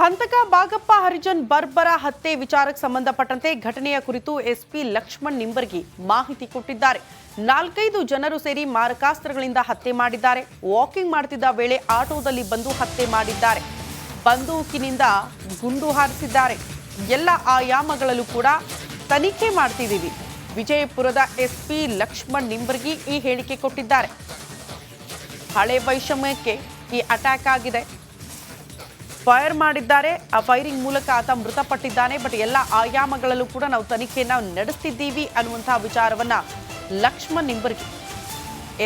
ಹಂತಕ ಬಾಗಪ್ಪ ಹರಿಜನ್ ಬರ್ಬರ ಹತ್ಯೆ ವಿಚಾರಕ್ಕೆ ಸಂಬಂಧಪಟ್ಟಂತೆ ಘಟನೆಯ ಕುರಿತು ಎಸ್ಪಿ ಲಕ್ಷ್ಮಣ್ ನಿಂಬರ್ಗಿ ಮಾಹಿತಿ ಕೊಟ್ಟಿದ್ದಾರೆ. 4-5 ಜನರು ಸೇರಿ ಮಾರಕಾಸ್ತ್ರಗಳಿಂದ ಹತ್ಯೆ ಮಾಡಿದ್ದಾರೆ. ವಾಕಿಂಗ್ ಮಾಡುತ್ತಿದ್ದ ವೇಳೆ ಆಟೋದಲ್ಲಿ ಬಂದು ಹತ್ಯೆ ಮಾಡಿದ್ದಾರೆ. ಬಂದೂಕಿನಿಂದ ಗುಂಡು ಹಾರಿಸಿದ್ದಾರೆ. ಎಲ್ಲ ಆಯಾಮಗಳಲ್ಲೂ ಕೂಡ ತನಿಖೆ ಮಾಡ್ತಿದ್ದೀವಿ. ವಿಜಯಪುರದ ಎಸ್ಪಿ ಲಕ್ಷ್ಮಣ್ ನಿಂಬರ್ಗಿ ಈ ಹೇಳಿಕೆ ಕೊಟ್ಟಿದ್ದಾರೆ. ಹಳೆ ವೈಷಮ್ಯಕ್ಕೆ ಈ ಅಟ್ಯಾಕ್ ಆಗಿದೆ. ಫೈರ್ ಮಾಡಿದ್ದಾರೆ. ಆ ಫೈರಿಂಗ್ ಮೂಲಕ ಆತ ಮೃತಪಟ್ಟಿದ್ದಾನೆ. ಬಟ್ ಎಲ್ಲ ಆಯಾಮಗಳಲ್ಲೂ ಕೂಡ ನಾವು ತನಿಖೆಯನ್ನು ನಡೆಸ್ತಿದ್ದೀವಿ ಅನ್ನುವಂತಹ ವಿಚಾರವನ್ನ ಲಕ್ಷ್ಮಣ್ ನಿಂಬರ್ಗಿ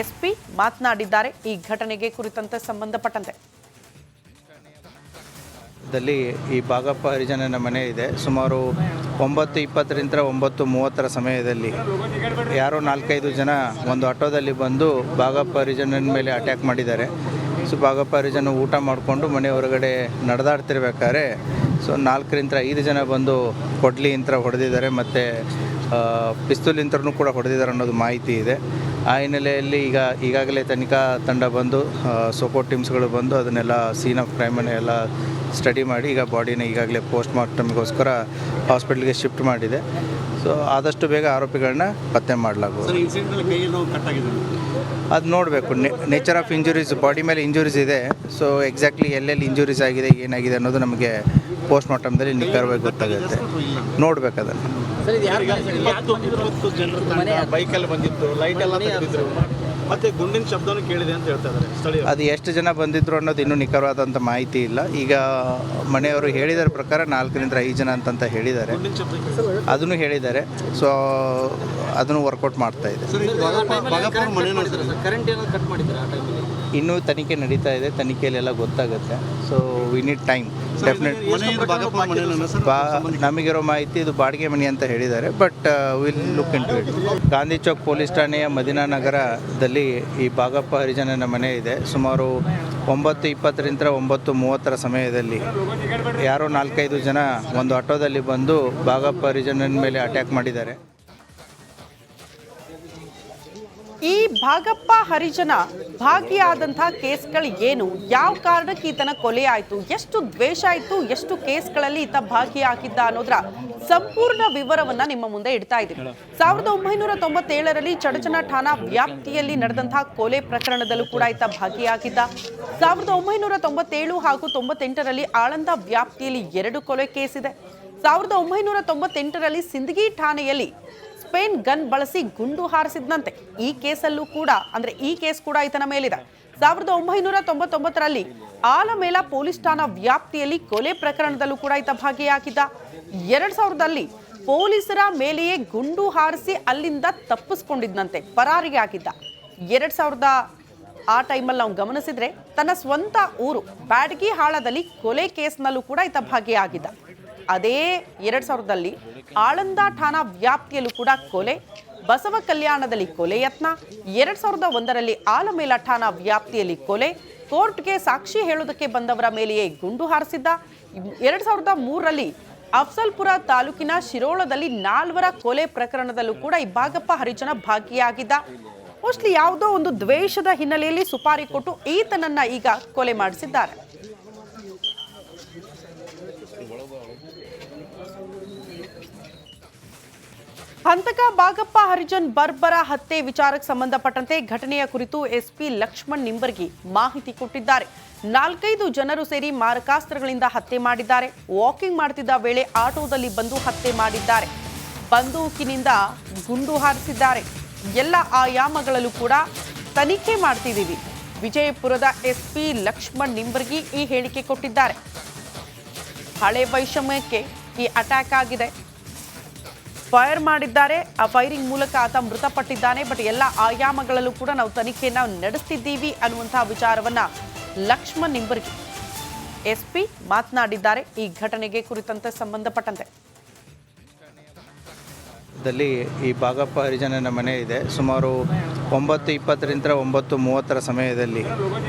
ಎಸ್ಪಿ ಮಾತನಾಡಿದ್ದಾರೆ. ಈ ಘಟನೆಗೆ ಕುರಿತಂತೆ ಸಂಬಂಧಪಟ್ಟಂತೆ ಈ ಬಾಗಪ್ಪ ಹರಿಜನನ ಮನೆ ಇದೆ. ಸುಮಾರು 9:20ರಿಂದ 9:30 ಸಮಯದಲ್ಲಿ ಯಾರೋ 4-5 ಜನ ಒಂದು ಆಟೋದಲ್ಲಿ ಬಂದು ಬಾಗಪ್ಪ ಹರಿಜನನ ಮೇಲೆ ಅಟ್ಯಾಕ್ ಮಾಡಿದ್ದಾರೆ. ಬಾಗಪ್ಪ ಹರಿಜನ ಊಟ ಮಾಡಿಕೊಂಡು ಮನೆ ಹೊರಗಡೆ ನಡೆದಾಡ್ತಿರ್ಬೇಕಾದ್ರೆ 4ರಿಂದ 5 ಜನ ಬಂದು ಕೊಡ್ಲಿ ಯಂತ್ರ ಹೊಡೆದಿದ್ದಾರೆ ಮತ್ತು ಪಿಸ್ತೂಲ್ ಯಂತ್ರನೂ ಕೂಡ ಹೊಡೆದಿದ್ದಾರೆ ಅನ್ನೋದು ಮಾಹಿತಿ ಇದೆ. ಆ ಹಿನ್ನೆಲೆಯಲ್ಲಿ ಈಗಾಗಲೇ ತನಿಖಾ ತಂಡ ಬಂದು ಸೋಕೋ ಟೀಮ್ಸ್ಗಳು ಬಂದು ಅದನ್ನೆಲ್ಲ ಸೀನ್ ಆಫ್ ಕ್ರೈಮನ್ನು ಎಲ್ಲ ಸ್ಟಡಿ ಮಾಡಿ ಈಗ ಬಾಡಿನ ಈಗಾಗಲೇ ಪೋಸ್ಟ್ ಮಾರ್ಟಮ್ಗೋಸ್ಕರ ಹಾಸ್ಪಿಟ್ಲಿಗೆ ಶಿಫ್ಟ್ ಮಾಡಿದೆ. ಆದಷ್ಟು ಬೇಗ ಆರೋಪಿಗಳನ್ನ ಪತ್ತೆ ಮಾಡಲಾಗುವುದು. ಅದು ನೋಡಬೇಕು. ನೇಚರ್ ಆಫ್ ಇಂಜುರೀಸ್, ಬಾಡಿ ಮೇಲೆ ಇಂಜುರೀಸ್ ಇದೆ. ಎಕ್ಸಾಕ್ಟ್ಲಿ ಎಲ್ಲೆಲ್ಲಿ ಇಂಜುರೀಸ್ ಆಗಿದೆ, ಏನಾಗಿದೆ ಅನ್ನೋದು ನಮಗೆ ಪೋಸ್ಟ್ ಮಾರ್ಟಮ್ದಲ್ಲಿ ನಿಖರವಾಗಿ ಗೊತ್ತಾಗುತ್ತೆ. ನೋಡ್ಬೇಕು ಅದನ್ನು. ಬೈಕಲ್ಲಿ ಬಂದಿತ್ತು, ಲೈಟ್ ಎಲ್ಲ ತೆಗೆದಿದ್ರು, ಮತ್ತೆ ಗುಂಡಿನ ಶಬ್ದನೂ ಕೇಳಿದೆ ಅಂತ ಹೇಳ್ತಾ ಇದ್ದಾರೆ. ಅದು ಎಷ್ಟು ಜನ ಬಂದಿದ್ರು ಅನ್ನೋದು ಇನ್ನೂ ನಿಖರವಾದಂಥ ಮಾಹಿತಿ ಇಲ್ಲ. ಈಗ ಮನೆಯವರು ಹೇಳಿದ ಪ್ರಕಾರ 4ರಿಂದ 5 ಜನ ಅಂತ ಹೇಳಿದ್ದಾರೆ. ಅದನ್ನು ಹೇಳಿದ್ದಾರೆ. ಅದನ್ನು ವರ್ಕೌಟ್ ಮಾಡ್ತಾ ಇದೆ. ಇನ್ನೂ ತನಿಖೆ ನಡೀತಾ ಇದೆ. ತನಿಖೆಯಲ್ಲೆಲ್ಲ ಗೊತ್ತಾಗುತ್ತೆ. V need time. ನಮಗಿರೋ ಮಾಹಿತಿ ಇದು ಬಾಡಿಗೆ ಮನೆ ಅಂತ ಹೇಳಿದ್ದಾರೆ. But will look into it. Gandhi Chowk police ಠಾಣೆಯ ಮದಿನಾ ನಗರದಲ್ಲಿ ಈ ಬಾಗಪ್ಪ ಹರಿಜನನ ಮನೆ ಇದೆ. ಸುಮಾರು 9:20ರಿಂದ 9:30 ಸಮಯದಲ್ಲಿ ಯಾರೋ 4-5 ಜನ ಒಂದು ಆಟೋದಲ್ಲಿ ಬಂದು ಬಾಗಪ್ಪ ಹರಿಜನನ ಮೇಲೆ ಅಟ್ಯಾಕ್ ಮಾಡಿದ್ದಾರೆ. ಈ ಬಾಗಪ್ಪ ಹರಿಜನ ಭಾಗಿಯಾದಂತಹ ಕೇಸ್ಗಳು ಏನು, ಯಾವ ಕಾರಣಕ್ಕೆ ಈತನ ಕೊಲೆ ಆಯಿತು, ಎಷ್ಟು ದ್ವೇಷ ಆಯಿತು, ಎಷ್ಟು ಕೇಸ್ಗಳಲ್ಲಿ ಈತ ಭಾಗಿಯಾಗಿದ್ದ ಅನ್ನೋದರ ಸಂಪೂರ್ಣ ವಿವರವನ್ನ ನಿಮ್ಮ ಮುಂದೆ ಇಡ್ತಾ ಇದ್ದೀವಿ. 1997ರಲ್ಲಿ ಚಡಚಣ ಠಾಣಾ ವ್ಯಾಪ್ತಿಯಲ್ಲಿ ನಡೆದಂತಹ ಕೊಲೆ ಪ್ರಕರಣದಲ್ಲೂ ಕೂಡ ಈತ ಭಾಗಿಯಾಗಿದ್ದ. 1997 ಹಾಗೂ 98ರಲ್ಲಿ ಆಳಂದ ವ್ಯಾಪ್ತಿಯಲ್ಲಿ 2 ಕೊಲೆ ಕೇಸ್ ಇದೆ. 1998ರಲ್ಲಿ ಸಿಂದಗಿ ಠಾಣೆಯಲ್ಲಿ ಸ್ಪೇನ್ ಗನ್ ಬಳಸಿ ಗುಂಡು ಹಾರಿಸಿದ್ನಂತೆ. ಈ ಕೇಸಲ್ಲೂ ಕೂಡ ಈ ಕೇಸ್ ಕೂಡ ಈತನ ಮೇಲಿದೆ. 1999ರಲ್ಲಿ ಆಲಮೇಲ ಪೊಲೀಸ್ ಠಾಣಾ ವ್ಯಾಪ್ತಿಯಲ್ಲಿ ಕೊಲೆ ಪ್ರಕರಣದಲ್ಲೂ ಕೂಡ ಈತ ಭಾಗಿಯಾಗಿದ್ದ. 2000ರಲ್ಲಿ ಪೊಲೀಸರ ಮೇಲೆಯೇ ಗುಂಡು ಹಾರಿಸಿ ಅಲ್ಲಿಂದ ತಪ್ಪಿಸ್ಕೊಂಡಿದ್ದಂತೆ, ಪರಾರಿಗೆ ಆಗಿದ್ದ. 2000 ಆ ಟೈಮಲ್ಲಿ ನಾವು ಗಮನಿಸಿದ್ರೆ ತನ್ನ ಸ್ವಂತ ಊರು ಬ್ಯಾಡಗಿ ಹಾಳದಲ್ಲಿ ಕೊಲೆ ಕೇಸ್ನಲ್ಲೂ ಕೂಡ ಈತ ಭಾಗಿಯಾಗಿದ್ದ. ಅದೇ 2000ರಲ್ಲಿ ಆಳಂದ ಠಾಣಾ ವ್ಯಾಪ್ತಿಯಲ್ಲೂ ಕೂಡ ಕೊಲೆ, ಬಸವ ಕಲ್ಯಾಣದಲ್ಲಿ ಕೊಲೆ ಯತ್ನ, 2001ರಲ್ಲಿ ಆಲಮೇಲ ಠಾಣಾ ವ್ಯಾಪ್ತಿಯಲ್ಲಿ ಕೊಲೆ, ಕೋರ್ಟ್ಗೆ ಸಾಕ್ಷಿ ಹೇಳೋದಕ್ಕೆ ಬಂದವರ ಮೇಲೆಯೇ ಗುಂಡು ಹಾರಿಸಿದ್ದ. 2003ರಲ್ಲಿ ಅಫ್ಸಲ್ಪುರ ತಾಲೂಕಿನ ಶಿರೋಳದಲ್ಲಿ 4 ಕೊಲೆ ಪ್ರಕರಣದಲ್ಲೂ ಕೂಡ ಈ ಬಾಗಪ್ಪ ಹರಿಜನ ಭಾಗಿಯಾಗಿದ್ದ. ಮೋಸ್ಟ್ಲಿ ಯಾವುದೋ ಒಂದು ದ್ವೇಷದ ಹಿನ್ನೆಲೆಯಲ್ಲಿ ಸುಪಾರಿ ಕೊಟ್ಟು ಈತನನ್ನ ಈಗ ಕೊಲೆ ಮಾಡಿಸಿದ್ದಾರೆ. ಹಂತಕ ಬಾಗಪ್ಪ ಹರಿಜನ್ ಬರ್ಬರ ಹತ್ಯೆ ವಿಚಾರಕ್ಕೆ ಸಂಬಂಧಪಟ್ಟಂತೆ ಘಟನೆಯ ಕುರಿತು ಎಸ್ಪಿ ಲಕ್ಷ್ಮಣ್ ನಿಂಬರ್ಗಿ ಮಾಹಿತಿ ಕೊಟ್ಟಿದ್ದಾರೆ. 4-5 ಜನರು ಸೇರಿ ಮಾರಕಾಸ್ತ್ರಗಳಿಂದ ಹತ್ಯೆ ಮಾಡಿದ್ದಾರೆ. ವಾಕಿಂಗ್ ಮಾಡುತ್ತಿದ್ದ ವೇಳೆ ಆಟೋದಲ್ಲಿ ಬಂದು ಹತ್ಯೆ ಮಾಡಿದ್ದಾರೆ. ಬಂದೂಕಿನಿಂದ ಗುಂಡು ಹಾರಿಸಿದ್ದಾರೆ. ಎಲ್ಲ ಆಯಾಮಗಳಲ್ಲೂ ಕೂಡ ತನಿಖೆ ಮಾಡ್ತಿದ್ದೀವಿ. ವಿಜಯಪುರದ ಎಸ್ಪಿ ಲಕ್ಷ್ಮಣ್ ನಿಂಬರ್ಗಿ ಈ ಹೇಳಿಕೆ ಕೊಟ್ಟಿದ್ದಾರೆ. ಹಳೆ ವೈಷಮ್ಯಕ್ಕೆ ಈ ಅಟ್ಯಾಕ್ ಆಗಿದೆ. ಫೈರ್ ಮಾಡಿದ್ದಾರೆ. ಆ ಫೈರಿಂಗ್ ಮೂಲಕ ಆತ ಮೃತಪಟ್ಟಿದ್ದಾನೆ. ಬಟ್ ಎಲ್ಲ ಆಯಾಮಗಳಲ್ಲೂ ಕೂಡ ನಾವು ತನಿಖೆಯನ್ನು ನಡೆಸ್ತಿದ್ದೀವಿ ಅನ್ನುವಂತಹ ವಿಚಾರವನ್ನ ಲಕ್ಷ್ಮಣ್ ನಿಂಬರ್ಗಿ ಎಸ್ಪಿ ಮಾತನಾಡಿದ್ದಾರೆ. ಈ ಘಟನೆಗೆ ಕುರಿತಂತೆ ಸಂಬಂಧಪಟ್ಟಂತೆ ಈ ಬಾಗಪ್ಪ ಹರಿಜನನ ಮನೆ ಇದೆ. ಸುಮಾರು 9:20ರಿಂದ 9:30 ಸಮಯದಲ್ಲಿ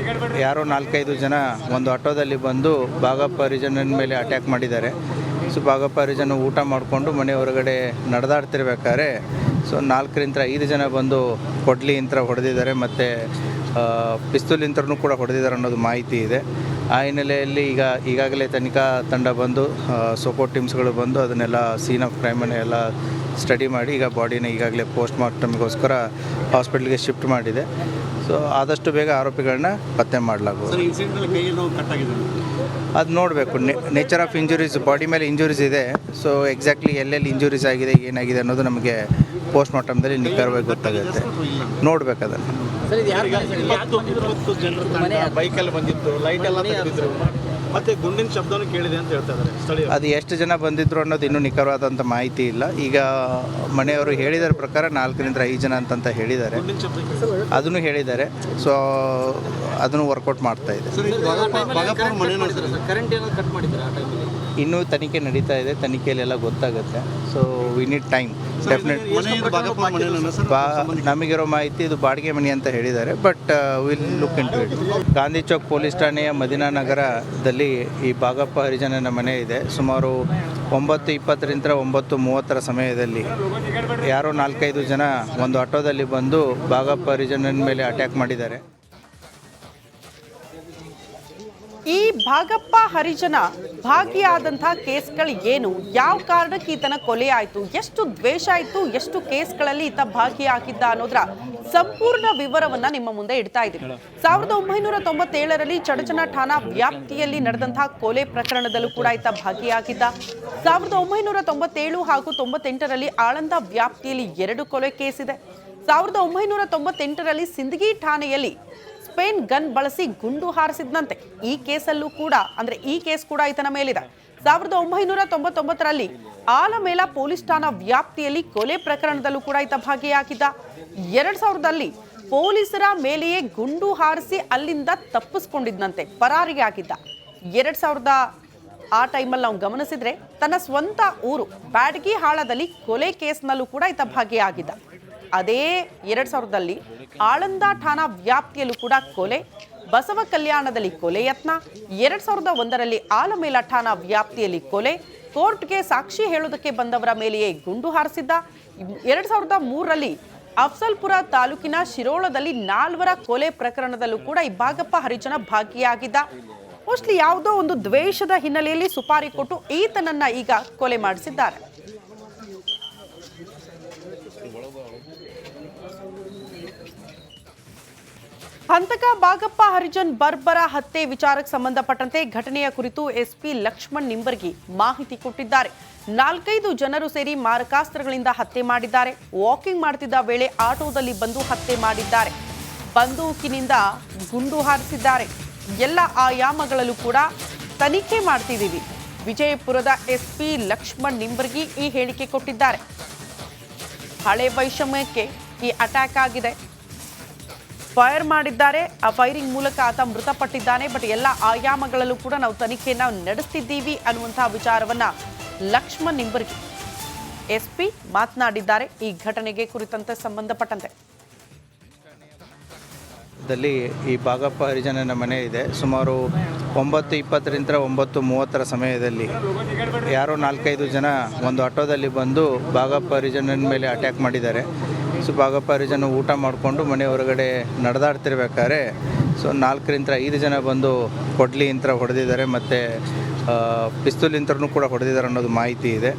ಯಾರೋ 4-5 ಜನ ಒಂದು ಆಟೋದಲ್ಲಿ ಬಂದು ಬಾಗಪ್ಪ ಹರಿಜನನ ಮೇಲೆ ಅಟ್ಯಾಕ್ ಮಾಡಿದ್ದಾರೆ. ಬಾಗಪ್ಪ ಹರಿಜನ ಊಟ ಮಾಡಿಕೊಂಡು ಮನೆ ಹೊರಗಡೆ ನಡೆದಾಡ್ತಿರ್ಬೇಕಾದ್ರೆ 4ರಿಂದ 5 ಜನ ಬಂದು ಕೊಡ್ಲಿ ಯಂತ್ರ ಹೊಡೆದಿದ್ದಾರೆ ಮತ್ತು ಪಿಸ್ತೂಲ್ ಯಂತ್ರನೂ ಕೂಡ ಹೊಡೆದಿದ್ದಾರೆ ಅನ್ನೋದು ಮಾಹಿತಿ ಇದೆ. ಆ ಹಿನ್ನೆಲೆಯಲ್ಲಿ ಈಗಾಗಲೇ ತನಿಖಾ ತಂಡ ಬಂದು ಸೋಕೋ ಟೀಮ್ಸ್ಗಳು ಬಂದು ಅದನ್ನೆಲ್ಲ ಸೀನ್ ಆಫ್ ಕ್ರೈಮನ್ನು ಎಲ್ಲ ಸ್ಟಡಿ ಮಾಡಿ ಈಗ ಬಾಡಿನ ಈಗಾಗಲೇ ಪೋಸ್ಟ್ ಮಾರ್ಟಮ್ಗೋಸ್ಕರ ಹಾಸ್ಪಿಟ್ಲಿಗೆ ಶಿಫ್ಟ್ ಮಾಡಿದೆ. ಸೊ ಆದಷ್ಟು ಬೇಗ ಆರೋಪಿಗಳನ್ನ ಪತ್ತೆ ಮಾಡಲಾಗುವುದು. ಸರ್, ಇನ್ಸಿಡೆಂಟಲ್ಲಿ ಕೈ ನೋವು ಕಟ್ಟಾಗಿದೆ. ಅದು ನೋಡಬೇಕು. ನೇಚರ್ ಆಫ್ ಇಂಜುರೀಸ್, ಬಾಡಿ ಮೇಲೆ ಇಂಜುರೀಸ್ ಇದೆ. ಸೊ ಎಕ್ಸಾಕ್ಟ್ಲಿ ಎಲ್ಲೆಲ್ಲಿ ಇಂಜುರೀಸ್ ಆಗಿದೆ, ಏನಾಗಿದೆ ಅನ್ನೋದು ನಮಗೆ ಪೋಸ್ಟ್ ಮಾರ್ಟಮ್ದಲ್ಲಿ ನಿಖರವಾಗಿ ಗೊತ್ತಾಗುತ್ತೆ. ನೋಡ್ಬೇಕು ಅದನ್ನು. ಸರ್, ಇದು 20 ಜನರ ತಂಡ ಬೈಕಲ್ಲಿ ಬಂದಿತ್ತು, ಲೈಟ್ ಎಲ್ಲ ತೆಗೆದಿದ್ರು, ಮತ್ತೆ ಗುಂಡಿನ ಶಬ್ದನೂ ಕೇಳಿದೆ ಅಂತ ಹೇಳ್ತಾ ಇದ್ದಾರೆ ಸ್ಥಳೀಯರು. ಅದು ಎಷ್ಟು ಜನ ಬಂದಿದ್ರು ಅನ್ನೋದು ಇನ್ನೂ ನಿಖರವಾದಂಥ ಮಾಹಿತಿ ಇಲ್ಲ. ಈಗ ಮನೆಯವರು ಹೇಳಿದ ಪ್ರಕಾರ 4ರಿಂದ 5 ಜನ ಅಂತ ಹೇಳಿದ್ದಾರೆ. ಗುಂಡಿನ ಶಬ್ದ ಅದನ್ನು ಹೇಳಿದ್ದಾರೆ. ಸೊ ಅದನ್ನು ವರ್ಕೌಟ್ ಮಾಡ್ತಾ ಇದೆ. ಸರ್, ಇದು ಬಾಗಪ್ಪ ಮನೆ ಕರೆಂಟ್ ಏನಾದ್ರು ಕಟ್ ಮಾಡಿದ್ದಾರೆ ಆ ಟೈಮಲ್ಲಿ? ಇನ್ನೂ ತನಿಖೆ ನಡೀತಾ ಇದೆ. ತನಿಖೆಯಲ್ಲೆಲ್ಲ ಗೊತ್ತಾಗುತ್ತೆ. So we need time. Definite ನಮಗಿರೋ ಮಾಹಿತಿ ಇದು ಬಾಡಿಗೆ ಮನೆ ಅಂತ ಹೇಳಿದ್ದಾರೆ. But will look into it. Gandhi Chowk police ಠಾಣೆಯ ಮದಿನಾ ನಗರದಲ್ಲಿ ಈ ಬಾಗಪ್ಪ ಹರಿಜನನ ಮನೆ ಇದೆ. ಸುಮಾರು 9:20ರಿಂದ 9:30 ಸಮಯದಲ್ಲಿ ಯಾರೋ 4-5 ಜನ ಒಂದು ಆಟೋದಲ್ಲಿ ಬಂದು ಬಾಗಪ್ಪ ಹರಿಜನನ ಮೇಲೆ ಅಟ್ಯಾಕ್ ಮಾಡಿದ್ದಾರೆ. ಈ ಭಾಗಪ್ಪ ಹರಿಜನ ಭಾಗಿಯಾದಂತಹ ಕೇಸ್ಗಳು ಏನು, ಯಾವ ಕಾರಣಕ್ಕೆ ಈತನ ಕೊಲೆ ಆಯಿತು, ಎಷ್ಟು ದ್ವೇಷ ಆಯಿತು, ಎಷ್ಟು ಕೇಸ್ಗಳಲ್ಲಿ ಈತ ಭಾಗಿಯಾಗಿದ್ದ ಅನ್ನೋದರ ಸಂಪೂರ್ಣ ವಿವರವನ್ನ ನಿಮ್ಮ ಮುಂದೆ ಇಡ್ತಾ ಇದ್ದೀವಿ. 1997ರಲ್ಲಿ ಚಡಚಣ ಠಾಣಾ ವ್ಯಾಪ್ತಿಯಲ್ಲಿ ನಡೆದಂತಹ ಕೊಲೆ ಪ್ರಕರಣದಲ್ಲೂ ಕೂಡ ಈತ ಭಾಗಿಯಾಗಿದ್ದ. 1997 ಹಾಗೂ 98ರಲ್ಲಿ ಆಳಂದ ವ್ಯಾಪ್ತಿಯಲ್ಲಿ 2 ಕೊಲೆ ಕೇಸ್ ಇದೆ. 1998ರಲ್ಲಿ ಸಿಂದಗಿ ಠಾಣೆಯಲ್ಲಿ ಸ್ಪೇನ್ ಗನ್ ಬಳಸಿ ಗುಂಡು ಹಾರಿಸಿದ್ದಂತೆ. ಈ ಕೇಸಲ್ಲೂ ಕೂಡ ಈ ಕೇಸ್ ಕೂಡ ಈತನ ಮೇಲಿದೆ. 1999ರಲ್ಲಿ ಆಲಮೇಲ ಪೊಲೀಸ್ ಠಾಣಾ ವ್ಯಾಪ್ತಿಯಲ್ಲಿ ಕೊಲೆ ಪ್ರಕರಣದಲ್ಲೂ ಕೂಡ ಈತ ಭಾಗಿಯಾಗಿದ್ದ. 2000ರಲ್ಲಿ ಪೊಲೀಸರ ಮೇಲೆಯೇ ಗುಂಡು ಹಾರಿಸಿ ಅಲ್ಲಿಂದ ತಪ್ಪಿಸ್ಕೊಂಡಿದ್ದಂತೆ, ಪರಾರಿಗೆ ಆಗಿದ್ದ. 2000 ಆ ಟೈಮಲ್ಲಿ ನಾವು ಗಮನಿಸಿದ್ರೆ ತನ್ನ ಸ್ವಂತ ಊರು ಬ್ಯಾಡಗಿ ಹಾಳದಲ್ಲಿ ಕೊಲೆ ಕೇಸ್ನಲ್ಲೂ ಕೂಡ ಈತ ಭಾಗಿಯಾಗಿದ್ದ. ಅದೇ 2000ರಲ್ಲಿ ಆಳಂದ ಠಾಣಾ ವ್ಯಾಪ್ತಿಯಲ್ಲೂ ಕೂಡ ಕೊಲೆ, ಬಸವ ಕಲ್ಯಾಣದಲ್ಲಿ ಕೊಲೆ ಯತ್ನ, 2001ರಲ್ಲಿ ಆಲಮೇಲ ಠಾಣಾ ವ್ಯಾಪ್ತಿಯಲ್ಲಿ ಕೊಲೆ, ಕೋರ್ಟ್ಗೆ ಸಾಕ್ಷಿ ಹೇಳೋದಕ್ಕೆ ಬಂದವರ ಮೇಲೆಯೇ ಗುಂಡು ಹಾರಿಸಿದ್ದ. 2003ರಲ್ಲಿ ಅಫ್ಸಲ್ಪುರ ತಾಲೂಕಿನ ಶಿರೋಳದಲ್ಲಿ 4 ಕೊಲೆ ಪ್ರಕರಣದಲ್ಲೂ ಕೂಡ ಈ ಬಾಗಪ್ಪ ಹರಿಜನ ಭಾಗಿಯಾಗಿದ್ದ. ಮೋಸ್ಟ್ಲಿ ಯಾವುದೋ ಒಂದು ದ್ವೇಷದ ಹಿನ್ನೆಲೆಯಲ್ಲಿ ಸುಪಾರಿ ಕೊಟ್ಟು ಈತನನ್ನ ಈಗ ಕೊಲೆ ಮಾಡಿಸಿದ್ದಾರೆ. ಹಂತಕ ಬಾಗಪ್ಪ ಹರಿಜನ್ ಬರ್ಬರ ಹತ್ಯೆ ವಿಚಾರಕ್ಕೆ ಸಂಬಂಧಪಟ್ಟಂತೆ ಘಟನೆಯ ಕುರಿತು ಎಸ್ಪಿ ಲಕ್ಷ್ಮಣ್ ನಿಂಬರ್ಗಿ ಮಾಹಿತಿ ಕೊಟ್ಟಿದ್ದಾರೆ. 4-5 ಜನರು ಸೇರಿ ಮಾರಕಾಸ್ತ್ರಗಳಿಂದ ಹತ್ಯೆ ಮಾಡಿದ್ದಾರೆ. ವಾಕಿಂಗ್ ಮಾಡ್ತಿದ್ದ ವೇಳೆ ಆಟೋದಲ್ಲಿ ಬಂದು ಹತ್ಯೆ ಮಾಡಿದ್ದಾರೆ. ಬಂದೂಕಿನಿಂದ ಗುಂಡು ಹಾರಿಸಿದ್ದಾರೆ. ಎಲ್ಲ ಆಯಾಮಗಳಲ್ಲೂ ಕೂಡ ತನಿಖೆ ಮಾಡ್ತಿದ್ದೀವಿ. ವಿಜಯಪುರದ ಎಸ್ಪಿ ಲಕ್ಷ್ಮಣ್ ನಿಂಬರ್ಗಿ ಈ ಹೇಳಿಕೆ ಕೊಟ್ಟಿದ್ದಾರೆ. ಹಳೆ ವೈಷಮ್ಯಕ್ಕೆ ಈ ಅಟ್ಯಾಕ್ ಆಗಿದೆ. ಫೈರ್ ಮಾಡಿದ್ದಾರೆ. ಆ ಫೈರಿಂಗ್ ಮೂಲಕ ಆತ ಮೃತಪಟ್ಟಿದ್ದಾನೆ. ಬಟ್ ಎಲ್ಲ ಆಯಾಮಗಳಲ್ಲೂ ಕೂಡ ನಾವು ತನಿಖೆಯನ್ನು ನಡೆಸ್ತಿದ್ದೀವಿ ಅನ್ನುವಂತಹ ವಿಚಾರವನ್ನ ಲಕ್ಷ್ಮಣ್ ನಿಂಬರ್ಗಿ ಎಸ್ಪಿ ಮಾತನಾಡಿದ್ದಾರೆ. ಈ ಘಟನೆಗೆ ಕುರಿತಂತೆ ಸಂಬಂಧಪಟ್ಟಂತೆ ಈ ಬಾಗಪ್ಪ ಹರಿಜನನ ಮನೆ ಇದೆ. ಸುಮಾರು 9:20ರಿಂದ 9:30 ಸಮಯದಲ್ಲಿ ಯಾರೋ 4-5 ಜನ ಒಂದು ಆಟೋದಲ್ಲಿ ಬಂದು ಬಾಗಪ್ಪ ಹರಿಜನನ ಮೇಲೆ ಅಟ್ಯಾಕ್ ಮಾಡಿದ್ದಾರೆ. ಸೊ ಬಾಗಪ್ಪ ಹರಿಜನ ಊಟ ಮಾಡಿಕೊಂಡು ಮನೆ ಹೊರಗಡೆ ನಡೆದಾಡ್ತಿರ್ಬೇಕಾದ್ರೆ 4ರಿಂದ 5 ಜನ ಬಂದು ಕೊಡ್ಲಿ ಯಂತ್ರ ಹೊಡೆದಿದ್ದಾರೆ ಮತ್ತು ಪಿಸ್ತೂಲ್ ಯಂತ್ರನೂ ಕೂಡ ಹೊಡೆದಿದ್ದಾರೆ ಅನ್ನೋದು ಮಾಹಿತಿ ಇದೆ.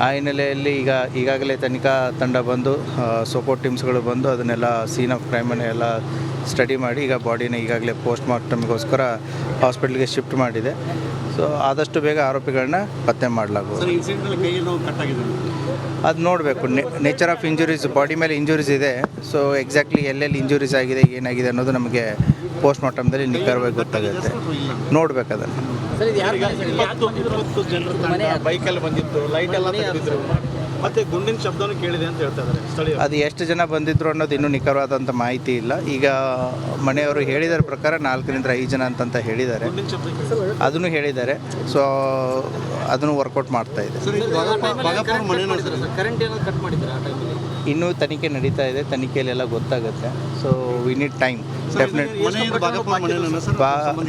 ಆ ಹಿನ್ನೆಲೆಯಲ್ಲಿ ಈಗಾಗಲೇ ತನಿಖಾ ತಂಡ ಬಂದು ಸೋಕೋ ಟೀಮ್ಸ್ಗಳು ಬಂದು ಅದನ್ನೆಲ್ಲ ಸೀನ್ ಆಫ್ ಕ್ರೈಮನ್ನು ಎಲ್ಲ ಸ್ಟಡಿ ಮಾಡಿ ಈಗ ಬಾಡಿನ ಈಗಾಗಲೇ ಪೋಸ್ಟ್ ಮಾರ್ಟಮ್ಗೋಸ್ಕರ ಹಾಸ್ಪಿಟ್ಲಿಗೆ ಶಿಫ್ಟ್ ಮಾಡಿದೆ. ಸೊ ಆದಷ್ಟು ಬೇಗ ಆರೋಪಿಗಳನ್ನ ಪತ್ತೆ ಮಾಡಲಾಗುವುದು. ಸರ್, ಇನ್ಸಿಡೆಂಟಲ್ಲಿ ಕೈ ನೋವು ಕಟ್ಟಾಗಿದೆ. ಅದು ನೋಡಬೇಕು. ನೇಚರ್ ಆಫ್ ಇಂಜುರೀಸ್, ಬಾಡಿ ಮೇಲೆ ಇಂಜುರೀಸ್ ಇದೆ. ಸೊ ಎಕ್ಸಾಕ್ಟ್ಲಿ ಎಲ್ಲೆಲ್ಲಿ ಇಂಜುರೀಸ್ ಆಗಿದೆ, ಏನಾಗಿದೆ ಅನ್ನೋದು ನಮಗೆ ಪೋಸ್ಟ್ ಮಾರ್ಟಮ್ದಲ್ಲಿ ನಿಖರವಾಗಿ ಗೊತ್ತಾಗುತ್ತೆ. ನೋಡ್ಬೇಕು ಅದನ್ನು. ಸರ್, ಇದು 20 ಜನರ ತಂಡ ಬೈಕಲ್ಲಿ ಬಂದಿತ್ತು, ಲೈಟ್ ಎಲ್ಲ ತೆಗೆದಿದ್ರು, ಮತ್ತೆ ಗುಂಡಿನ ಶಬ್ದನೂ ಕೇಳಿದೆ ಅಂತ ಹೇಳ್ತಾ ಇದ್ದಾರೆ ಸ್ಥಳೀಯರು. ಅದು ಎಷ್ಟು ಜನ ಬಂದಿದ್ರು ಅನ್ನೋದು ಇನ್ನೂ ನಿಖರವಾದಂಥ ಮಾಹಿತಿ ಇಲ್ಲ. ಈಗ ಮನೆಯವರು ಹೇಳಿದ ಪ್ರಕಾರ 4ರಿಂದ 5 ಜನ ಅಂತ ಹೇಳಿದ್ದಾರೆ. ಗುಂಡಿನ ಶಬ್ದ ಅದನ್ನು ಹೇಳಿದ್ದಾರೆ. ಸೊ ಅದನ್ನು ವರ್ಕೌಟ್ ಮಾಡ್ತಾ ಇದೆ. ಸರ್, ಇದು ಬಾಗಪ್ಪ ಮನೆ ಕರೆಂಟ್ ಏನಾದ್ರು ಕಟ್ ಮಾಡಿದ್ದಾರೆ ಆ ಟೈಮಲ್ಲಿ? ಇನ್ನೂ ತನಿಖೆ ನಡೀತಾ ಇದೆ. ತನಿಖೆಯಲ್ಲೆಲ್ಲ ಗೊತ್ತಾಗುತ್ತೆ. So we need time. Definite.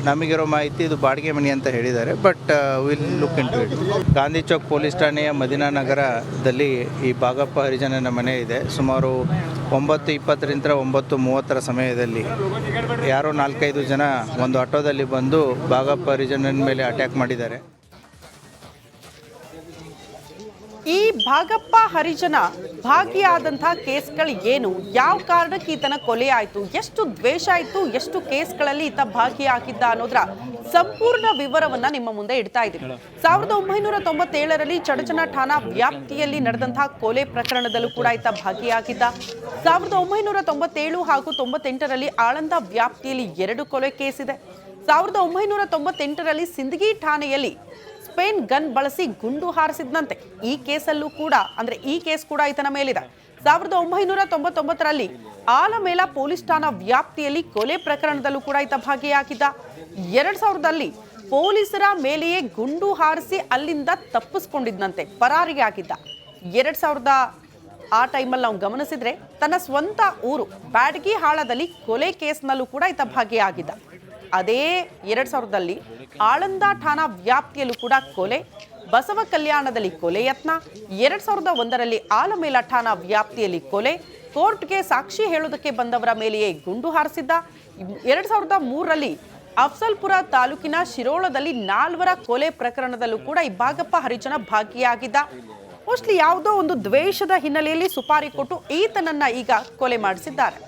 ನಮಗಿರೋ ಮಾಹಿತಿ ಇದು ಬಾಡಿಗೆ ಮನೆ ಅಂತ ಹೇಳಿದ್ದಾರೆ. But will look into it. Gandhi Chowk police ಠಾಣೆಯ ಮದಿನಾ ನಗರದಲ್ಲಿ ಸಮಯದಲ್ಲಿ ಈ ಬಾಗಪ್ಪ ಹರಿಜನನ ಮನೆ ಇದೆ. ಸುಮಾರು 9:20ರಿಂದ 9:30 ಸಮಯದಲ್ಲಿ ಯಾರೋ 4-5 ಜನ ಒಂದು ಆಟೋದಲ್ಲಿ ಬಂದು ಬಾಗಪ್ಪ ಹರಿಜನನ ಮೇಲೆ ಅಟ್ಯಾಕ್ ಮಾಡಿದ್ದಾರೆ. ಈ ಭಾಗಪ್ಪ ಹರಿಜನ ಭಾಗಿಯಾದಂತಹ ಕೇಸ್ಗಳು ಏನು, ಯಾವ ಕಾರಣಕ್ಕೆ ಈತನ ಕೊಲೆ ಆಯಿತು, ಎಷ್ಟು ದ್ವೇಷ ಆಯಿತು, ಎಷ್ಟು ಕೇಸ್ಗಳಲ್ಲಿ ಈತ ಭಾಗಿಯಾಗಿದ್ದ ಅನ್ನೋದರ ಸಂಪೂರ್ಣ ವಿವರವನ್ನ ನಿಮ್ಮ ಮುಂದೆ ಇಡ್ತಾ ಇದ್ದೀವಿ. 1997ರಲ್ಲಿ ಚಡಚಣ ಠಾಣಾ ವ್ಯಾಪ್ತಿಯಲ್ಲಿ ನಡೆದಂತಹ ಕೊಲೆ ಪ್ರಕರಣದಲ್ಲೂ ಕೂಡ ಈತ ಭಾಗಿಯಾಗಿದ್ದ. 1997 ಹಾಗೂ 98ರಲ್ಲಿ ಆಳಂದ ವ್ಯಾಪ್ತಿಯಲ್ಲಿ 2 ಕೊಲೆ ಕೇಸ್ ಇದೆ. 1998ರಲ್ಲಿ ಸಿಂದಗಿ ಠಾಣೆಯಲ್ಲಿ ಸ್ಪೇನ್ ಗನ್ ಬಳಸಿ ಗುಂಡು ಹಾರಿಸಿದ್ದಂತೆ. ಈ ಕೇಸಲ್ಲೂ ಕೂಡ ಈ ಕೇಸ್ ಕೂಡ ಈತನ ಮೇಲಿದೆ. 1999ರಲ್ಲಿ ಆಲಮೇಲ ಪೊಲೀಸ್ ಠಾಣಾ ವ್ಯಾಪ್ತಿಯಲ್ಲಿ ಕೊಲೆ ಪ್ರಕರಣದಲ್ಲೂ ಕೂಡ ಈತ ಭಾಗಿಯಾಗಿದ್ದ. 2000ರಲ್ಲಿ ಪೊಲೀಸರ ಮೇಲೆಯೇ ಗುಂಡು ಹಾರಿಸಿ ಅಲ್ಲಿಂದ ತಪ್ಪಿಸ್ಕೊಂಡಿದ್ದಂತೆ, ಪರಾರಿಗೆ ಆಗಿದ್ದ. 2000 ಆ ಟೈಮಲ್ಲಿ ನಾವು ಗಮನಿಸಿದ್ರೆ ತನ್ನ ಸ್ವಂತ ಊರು ಬ್ಯಾಡಗಿ ಹಾಳದಲ್ಲಿ ಕೊಲೆ ಕೇಸ್ನಲ್ಲೂ ಕೂಡ ಈತ ಭಾಗಿಯಾಗಿದ್ದ. ಅದೇ 2000ರಲ್ಲಿ ಆಳಂದ ಠಾಣಾ ವ್ಯಾಪ್ತಿಯಲ್ಲೂ ಕೂಡ ಕೊಲೆ, ಬಸವ ಕಲ್ಯಾಣದಲ್ಲಿ ಕೊಲೆ ಯತ್ನ, 2001ರಲ್ಲಿ ಆಲಮೇಲ ಠಾಣಾ ವ್ಯಾಪ್ತಿಯಲ್ಲಿ ಕೊಲೆ, ಕೋರ್ಟ್ಗೆ ಸಾಕ್ಷಿ ಹೇಳೋದಕ್ಕೆ ಬಂದವರ ಮೇಲೆಯೇ ಗುಂಡು ಹಾರಿಸಿದ್ದ. 2003ರಲ್ಲಿ ಅಫ್ಸಲ್ಪುರ ತಾಲೂಕಿನ ಶಿರೋಳದಲ್ಲಿ 4 ಕೊಲೆ ಪ್ರಕರಣದಲ್ಲೂ ಕೂಡ ಈ ಬಾಗಪ್ಪ ಹರಿಜನ ಭಾಗಿಯಾಗಿದ್ದ. ಮೋಸ್ಟ್ಲಿ ಯಾವುದೋ ಒಂದು ದ್ವೇಷದ ಹಿನ್ನೆಲೆಯಲ್ಲಿ ಸುಪಾರಿ ಕೊಟ್ಟು ಈತನನ್ನ ಈಗ ಕೊಲೆ ಮಾಡಿಸಿದ್ದಾರೆ.